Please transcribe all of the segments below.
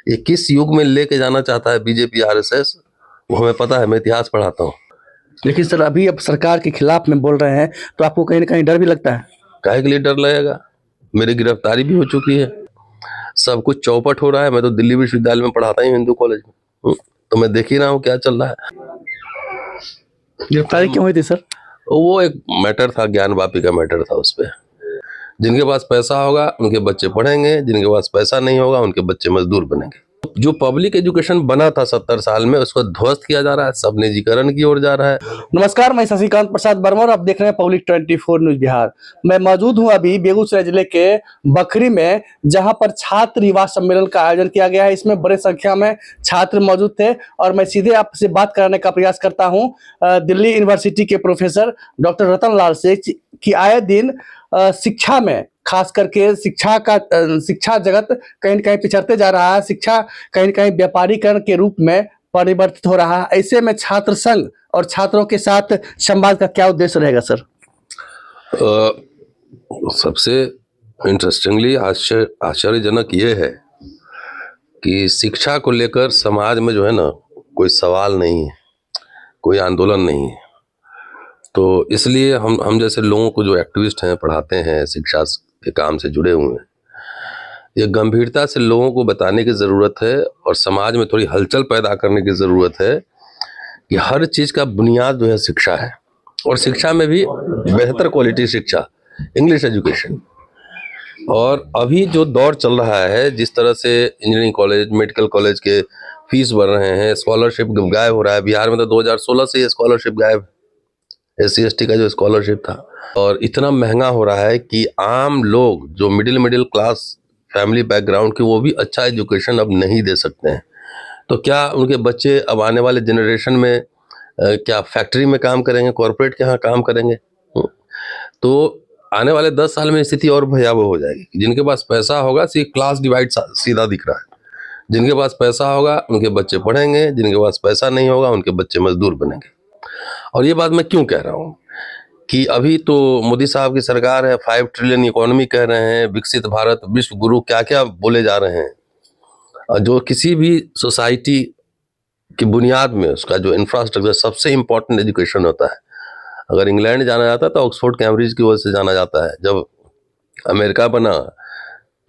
ये किस युग में लेके जाना चाहता है बीजेपी आरएसएस, वो हमें पता है। मैं इतिहास पढ़ाता हूँ। लेकिन सर अभी अब सरकार के खिलाफ में बोल रहे हैं तो आपको कहीं ना कहीं डर भी लगता है? काहे के लिए डर लगेगा? मेरी गिरफ्तारी भी हो चुकी है, सब कुछ चौपट हो रहा है। मैं तो दिल्ली विश्वविद्यालय में पढ़ाता ही हिंदू कॉलेज में। तो मैं देख ही रहा हूँ क्या चल रहा है। गिरफ्तारी क्यों हुई थी सर? वो एक मैटर था, ज्ञान वापी का मैटर था। उस पर जिनके पास पैसा होगा उनके बच्चे पढ़ेंगे, जिनके पास पैसा नहीं होगा उनके बच्चे मजदूर बनेंगे। जो पब्लिक एजुकेशन बना था 70 साल में, उसको ध्वस्त किया जा रहा है, सब निजीकरण की ओर जा रहा है। नमस्कार, मैं शशिकांत प्रसाद वर्मा और आप देख रहे हैं पब्लिक 24 न्यूज बिहार। मैं मौजूद हूं अभी बेगूसराय जिले के बखरी में, जहां पर छात्र युवा सम्मेलन का आयोजन किया गया है। इसमें बड़े संख्या में छात्र मौजूद थे और मैं सीधे आपसे बात करने का प्रयास करता हूं दिल्ली यूनिवर्सिटी के प्रोफेसर डॉक्टर रतन लाल से कि आए दिन शिक्षा में, खास करके शिक्षा जगत कहीं न कहीं पिछड़ते जा रहा है। शिक्षा कहीं न कहीं व्यापारीकरण के रूप में परिवर्तित हो रहा है। ऐसे में छात्र संघ और छात्रों के साथ संवाद का क्या उद्देश्य रहेगा सर? सबसे इंटरेस्टिंगली आश्चर्यजनक ये है कि शिक्षा को लेकर समाज में जो है ना, कोई सवाल नहीं है, कोई आंदोलन नहीं है। तो इसलिए हम जैसे लोगों को, जो एक्टिविस्ट हैं, पढ़ाते हैं, शिक्षा के काम से जुड़े हुए हैं, ये गंभीरता से लोगों को बताने की ज़रूरत है और समाज में थोड़ी हलचल पैदा करने की ज़रूरत है कि हर चीज़ का बुनियाद जो है शिक्षा है। और शिक्षा में भी बेहतर क्वालिटी शिक्षा, इंग्लिश एजुकेशन। और अभी जो दौर चल रहा है, जिस तरह से इंजीनियरिंग कॉलेज, मेडिकल कॉलेज के फीस बढ़ रहे हैं, स्कॉलरशिप गायब हो रहा है। बिहार में तो 2016 से ये स्कॉलरशिप गायब, SC ST का जो स्कॉलरशिप था। और इतना महंगा हो रहा है कि आम लोग जो मिडिल क्लास फैमिली बैकग्राउंड के, वो भी अच्छा एजुकेशन अब नहीं दे सकते हैं। तो क्या उनके बच्चे अब आने वाले जनरेशन में क्या फैक्ट्री में काम करेंगे, कॉरपोरेट के यहाँ काम करेंगे? तो आने वाले 10 साल में स्थिति और भयावह हो जाएगी। जिनके पास पैसा होगा, क्लास डिवाइड सीधा दिख रहा है। जिनके पास पैसा होगा उनके बच्चे पढ़ेंगे, जिनके पास पैसा नहीं होगा उनके बच्चे मजदूर बनेंगे। और ये बात मैं क्यों कह रहा हूँ कि अभी तो मोदी साहब की सरकार है, 5 ट्रिलियन इकोनॉमी कह रहे हैं, विकसित भारत, विश्व गुरु, क्या क्या बोले जा रहे हैं। और जो किसी भी सोसाइटी की बुनियाद में उसका जो इंफ्रास्ट्रक्चर, सबसे इम्पोर्टेंट एजुकेशन होता है। अगर इंग्लैंड जाना जाता है तो ऑक्सफोर्ड कैम्ब्रिज की वजह से जाना जाता है। जब अमेरिका बना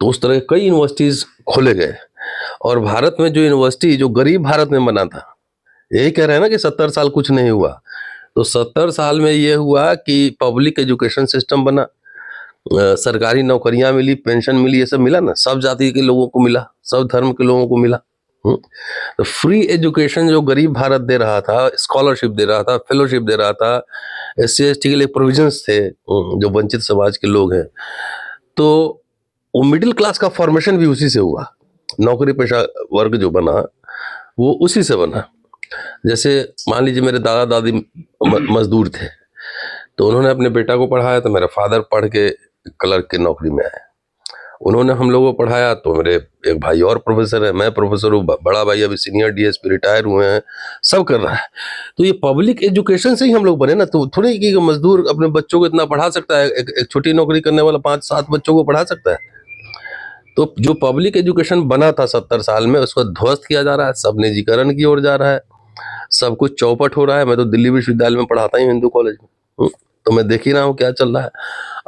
तो उस तरह कई यूनिवर्सिटीज़ खोले गए। और भारत में जो यूनिवर्सिटी जो गरीब भारत में बना था, यही कह रहे हैं ना कि 70 साल कुछ नहीं हुआ। तो 70 साल में ये हुआ कि पब्लिक एजुकेशन सिस्टम बना, सरकारी नौकरियां मिली, पेंशन मिली, ये सब मिला ना, सब जाति के लोगों को मिला, सब धर्म के लोगों को मिला। तो फ्री एजुकेशन जो गरीब भारत दे रहा था, स्कॉलरशिप दे रहा था, फेलोशिप दे रहा था, SC ST के लिए प्रोविजंस थे, जो वंचित समाज के लोग हैं। तो वो मिडिल क्लास का फॉर्मेशन भी उसी से हुआ। नौकरी पेशा वर्ग जो बना वो उसी से बना। जैसे मान लीजिए मेरे दादा दादी मजदूर थे, तो उन्होंने अपने बेटा को पढ़ाया, तो मेरा फादर पढ़ के क्लर्क की नौकरी में आए। उन्होंने हम लोगों को पढ़ाया, तो मेरे एक भाई और प्रोफेसर है, मैं प्रोफेसर हूँ, बड़ा भाई अभी सीनियर DSP रिटायर हुए हैं, सब कर रहा है। तो ये पब्लिक एजुकेशन से ही हम लोग बने ना। तो थोड़ी कि मजदूर अपने बच्चों को इतना पढ़ा सकता है, एक छोटी नौकरी करने वाला 5-7 बच्चों को पढ़ा सकता है। तो जो पब्लिक एजुकेशन बना था 70 साल में, उसको ध्वस्त किया जा रहा है, सब निजीकरण की ओर जा रहा है, सब कुछ चौपट हो रहा है। मैं तो दिल्ली विश्वविद्यालय में पढ़ाता ही हिंदू कॉलेज में। तो मैं देख ही रहा हूँ क्या चल रहा है।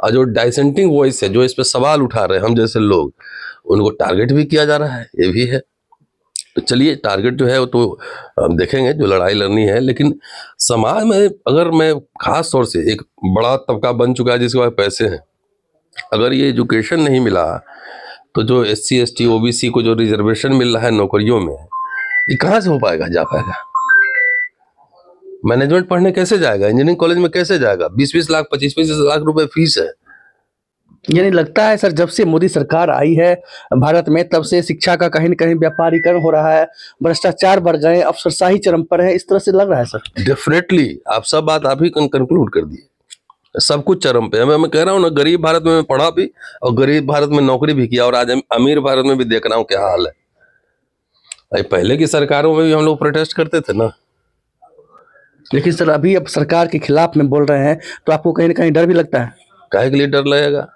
और जो डाइसेंटिंग वॉइस है, जो इस पे सवाल उठा रहे हैं हम जैसे लोग, उनको टारगेट भी किया जा रहा है, ये भी है। तो चलिए, टारगेट जो है वो तो हम देखेंगे, जो लड़ाई लड़नी है। लेकिन समाज में अगर मैं खास तौर से, एक बड़ा तबका बन चुका है जिसके पास पैसे हैं, अगर ये एजुकेशन नहीं मिला, तो जो SC ST OBC को जो रिजर्वेशन मिल रहा है नौकरियों में, ये कहाँ से हो पाएगा, जा पाएगा? मैनेजमेंट पढ़ने कैसे जाएगा? इंजीनियरिंग कॉलेज में कैसे जाएगा? 20-20 लाख, 25-25 लाख रुपए फीस है। यानी लगता है सर, जब से मोदी सरकार आई है भारत में, तब से शिक्षा का कहीं न कहीं व्यापारीकरण हो रहा है, भ्रष्टाचार बढ़ गए, अफसरशाही चरम पर है, इस तरह से लग रहा है सर। डेफिनेटली, आप सब बात आप ही कंक्लूड कर दिए। सब कुछ चरम पे है। मैं कह रहा हूँ ना, गरीब भारत में मैं पढ़ा भी और गरीब भारत में नौकरी भी किया, और आज अमीर भारत में भी देख रहा हूँ क्या हाल है। पहले की सरकारों में भी हम लोग प्रोटेस्ट करते थे ना। लेकिन सर अभी अब सरकार के खिलाफ में बोल रहे हैं तो आपको कहीं ना कहीं डर भी लगता है? काहे के लिए डर लगेगा?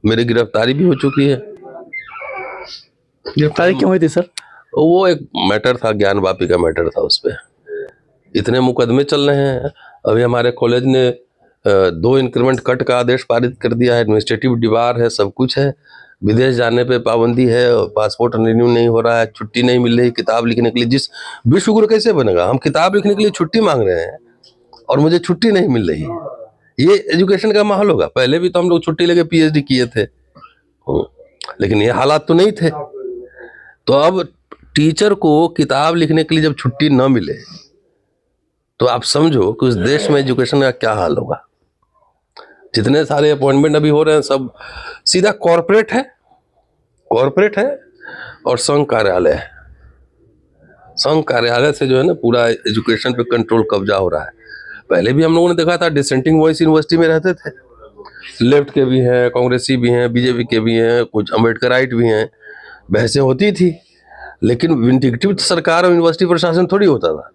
मेरी गिरफ्तारी भी हो चुकी है। गिरफ्तारी क्यों हुई थी सर? वो एक मैटर था, ज्ञान वापी का मैटर था, उस पर इतने मुकदमे चल रहे हैं। अभी हमारे कॉलेज ने 2 इंक्रीमेंट कट का आदेश पारित कर दिया है, एडमिनिस्ट्रेटिव डिबार है, सब कुछ है, विदेश जाने पे पाबंदी है, पासपोर्ट रिन्यू नहीं हो रहा है, छुट्टी नहीं मिल रही किताब लिखने के लिए। जिस विश्वगुरु कैसे बनेगा? हम किताब लिखने के लिए छुट्टी मांग रहे हैं और मुझे छुट्टी नहीं मिल रही है। ये एजुकेशन का माहौल होगा? पहले भी तो हम लोग छुट्टी लेके पीएचडी किए थे, लेकिन ये हालात तो नहीं थे। तो अब टीचर को किताब लिखने के लिए जब छुट्टी न मिले तो आप समझो कि उस देश में एजुकेशन का क्या हाल होगा। जितने सारे अपॉइंटमेंट अभी हो रहे हैं सब सीधा कॉरपोरेट है और संघ कार्यालय है। संघ कार्यालय से जो है ना पूरा एजुकेशन पे कंट्रोल कब्जा हो रहा है। पहले भी हम लोगों ने देखा था, डिसेंटिंग वॉइस यूनिवर्सिटी में रहते थे, लेफ्ट के भी हैं, कांग्रेसी भी हैं, बीजेपी के भी हैं, कुछ अम्बेडकराइट भी हैं, बहसें होती थी। लेकिन विंडिकेटिव सरकार और यूनिवर्सिटी प्रशासन थोड़ी होता था।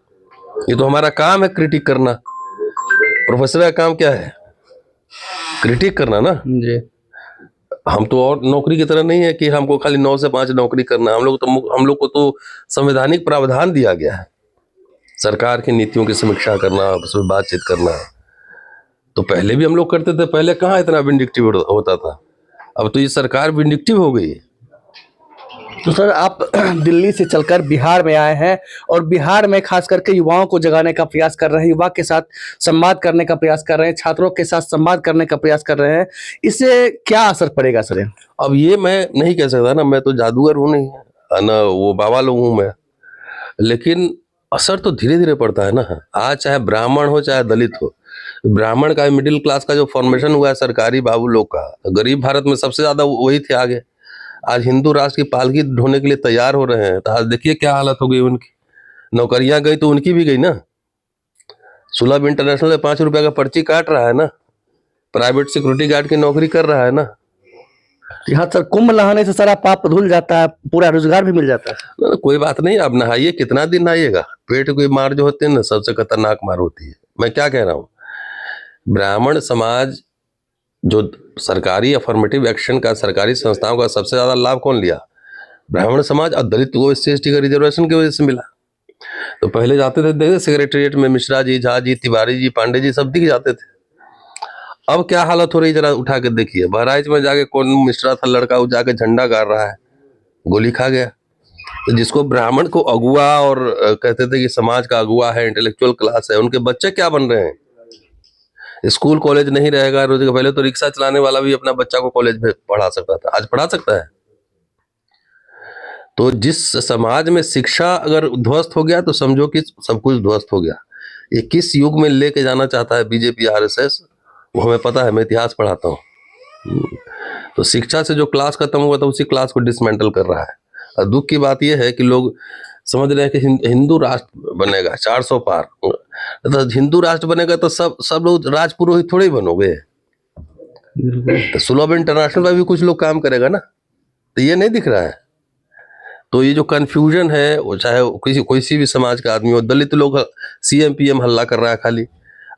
ये तो हमारा काम है क्रिटिक करना। प्रोफेसर का काम क्या है? क्रिटिक करना ना जी। हम तो और नौकरी की तरह नहीं है कि हमको खाली 9 से 5 नौकरी करना। हम लोग को तो संवैधानिक प्रावधान दिया गया है, सरकार की नीतियों की समीक्षा करना, उसमें बातचीत करना। तो पहले भी हम लोग करते थे, पहले कहाँ इतना विंडिकेटिव होता था। अब तो ये सरकार विंडिकेटिव हो गई। तो सर आप दिल्ली से चलकर बिहार में आए हैं और बिहार में खास करके युवाओं को जगाने का प्रयास कर रहे हैं, युवा के साथ संवाद करने का प्रयास कर रहे हैं, छात्रों के साथ संवाद करने का प्रयास कर रहे हैं। इससे क्या असर पड़ेगा सर? अब ये मैं नहीं कह सकता ना, मैं तो जादूगर हूँ नहीं, ना वो बाबा लोग हूँ मैं, लेकिन असर तो धीरे धीरे पड़ता है ना। आज चाहे ब्राह्मण हो चाहे दलित हो, ब्राह्मण का मिडिल क्लास का जो फॉर्मेशन हुआ है सरकारी बाबू लोग का, गरीब भारत में सबसे ज्यादा वही थे आगे। आज हिंदू राष्ट्र की पालकी ढोने के लिए तैयार हो रहे हैं। तो आज देखिए क्या हालत हो गई उनकी। नौकरियां गई तो उनकी भी गई ना। सुलभ इंटरनेशनल में 5 रुपया का पर्ची काट रहा है ना, प्राइवेट सिक्योरिटी गार्ड की नौकरी कर रहा है ना। यहाँ सर कुंभ नहाने से सारा पाप धुल जाता है, पूरा रोजगार भी मिल जाता है। ना, कोई बात नहीं, आप नहाइए, कितना दिन नहाइएगा। पेट की मार जो होती है ना, सबसे खतरनाक मार होती है। मैं क्या कह रहा हूँ, ब्राह्मण समाज जो सरकारी अफर्मेटिव एक्शन का, सरकारी संस्थाओं का सबसे ज्यादा लाभ कौन लिया? ब्राह्मण समाज। और दलित को SC/ST का रिजर्वेशन की वजह से मिला। तो पहले जाते थे, देखते सेक्रेटेरिएट में मिश्रा जी, झा जी, तिवारी जी, पांडे जी सब दिख जाते थे। अब क्या हालत हो रही जरा उठा के देखिए। बहराइच में जाके कौन मिश्रा था लड़का, वो जाके झंडा गाड़ रहा है, गोली खा गया। तो जिसको ब्राह्मण को अगुआ और कहते थे कि समाज का अगुआ है, इंटेलेक्चुअल क्लास है, उनके बच्चे क्या बन रहे हैं? स्कूल कॉलेज नहीं रहेगा, रोज पहले तो रिक्शा चलाने वाला भी अपना बच्चा को कॉलेज में पढ़ा सकता था, आज पढ़ा सकता है। तो जिस समाज में शिक्षा अगर ध्वस्त हो गया तो समझो कि सब कुछ ध्वस्त हो गया। ये किस युग में लेके जाना चाहता है बीजेपी RSS, वो हमें पता है, मैं इतिहास पढ़ाता हूँ। तो शिक्षा से जो क्लास खत्म हुआ था उसी क्लास को डिसमेंटल कर रहा है। और दुख की बात यह है कि लोग समझ रहे हैं कि हिंदू राष्ट्र बनेगा 400 पार। तो हिंदू राष्ट्र बनेगा तो सब लोग राजपुरोहित थोड़े ही बनोगे। तो सुलभ इंटरनेशनल में भी कुछ लोग काम करेगा ना, तो ये नहीं दिख रहा है। तो ये जो कंफ्यूजन है, वो चाहे किसी भी समाज का आदमी हो, दलित लोग CM PM हल्ला कर रहा है खाली।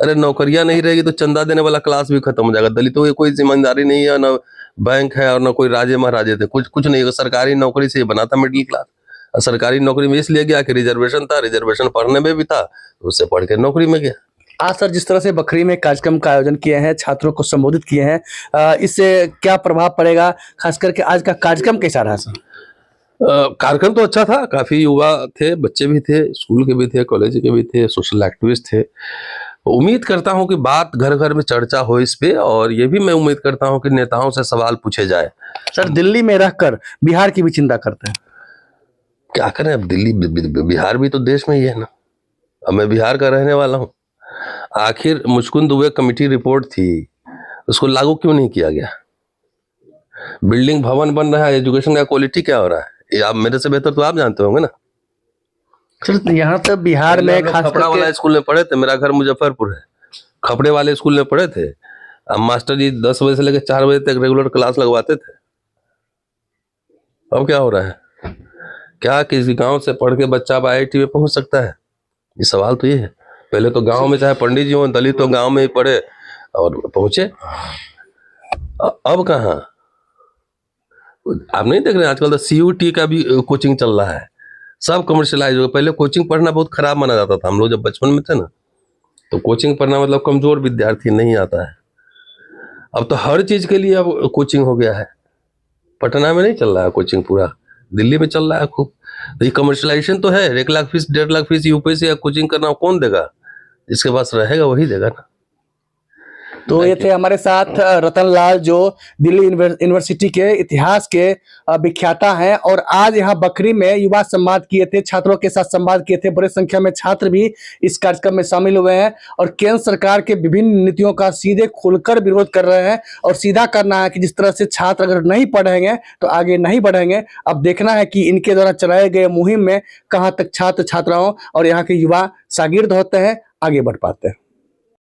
अरे नौकरियां नहीं रहेगी तो चंदा देने वाला क्लास भी खत्म हो जाएगा। दलितों की कोई जिम्मेदारी नहीं है, ना बैंक है और ना कोई राजे महाराजे थे, कुछ नहीं। सरकारी नौकरी से बना था मिडिल क्लास। और सरकारी नौकरी में इसलिए गया कि रिजर्वेशन था, रिजर्वेशन पढ़ने में भी था, तो उससे पढ़ के नौकरी में गया। आज सर जिस तरह से बखरी में कार्यक्रम का आयोजन किए हैं, छात्रों को संबोधित किए हैं, इससे क्या प्रभाव पड़ेगा? खास करके आज का कार्यक्रम कैसा रहा सर? कार्यक्रम तो अच्छा था, काफी युवा थे, बच्चे भी थे, स्कूल के भी थे, कॉलेज के भी थे, सोशल एक्टिविस्ट थे। उम्मीद करता हूं कि बात घर घर में चर्चा हो इस पे, और ये भी मैं उम्मीद करता हूं कि नेताओं से सवाल पूछे जाए। सर दिल्ली में रहकर बिहार की भी चिंता करते हैं। क्या करें, अब दिल्ली बिहार भी तो देश में ही है ना। अब मैं बिहार का रहने वाला हूँ। आखिर मुचकुंद दुबे कमेटी रिपोर्ट थी, उसको लागू क्यों नहीं किया गया? बिल्डिंग भवन बन रहा है, एजुकेशन का क्वालिटी क्या हो रहा है, ये आप मेरे से बेहतर तो आप जानते होंगे ना। सर यहाँ तो बिहार में खास खपड़ा वाला करके स्कूल में पढ़े थे, मेरा घर मुजफ्फरपुर है, खपड़े वाले स्कूल में पढ़े थे। अब मास्टर जी 10 बजे से लेकर 4 बजे तक रेगुलर क्लास लगवाते थे। अब क्या हो रहा है? क्या किसी गांव से पढ़ के बच्चा अब IIT में पहुंच सकता है? ये सवाल तो ये है। पहले तो गांव में चाहे पंडित जी हो, दलित तो गांव में ही पढ़े और पहुंचे। अब कहाँ? आप नहीं देख रहे आजकल तो CUT का भी कोचिंग चल रहा है, सब कमर्शियलाइज हो गया। पहले कोचिंग पढ़ना बहुत खराब माना जाता था, हम लोग जब बचपन में थे ना, तो कोचिंग पढ़ना मतलब कमजोर विद्यार्थी नहीं आता है। अब तो हर चीज के लिए अब कोचिंग हो गया है। पटना में नहीं चल रहा है कोचिंग, पूरा दिल्ली में चल रहा है खूब। तो ये कमर्शियलाइजेशन तो है। 1 lakh fees 1.5 lakh fees UPSC या कोचिंग करना कौन देगा? जिसके पास रहेगा वही देगा ना। तो ये थे हमारे साथ रतन लाल, जो दिल्ली यूनिवर्सिटी के इतिहास के विख्याता हैं, और आज यहाँ बखरी में युवा संवाद किए थे, छात्रों के साथ संवाद किए थे। बड़े संख्या में छात्र भी इस कार्यक्रम में शामिल हुए हैं और केंद्र सरकार के विभिन्न नीतियों का सीधे खुलकर विरोध कर रहे हैं। और सीधा करना है कि जिस तरह से छात्र अगर नहीं पढ़ेंगे तो आगे नहीं बढ़ेंगे। अब देखना है कि इनके द्वारा चलाए गए मुहिम में कहाँ तक छात्र छात्राओं और यहाँ के युवा शागिर्द होते हैं, आगे बढ़ पाते हैं।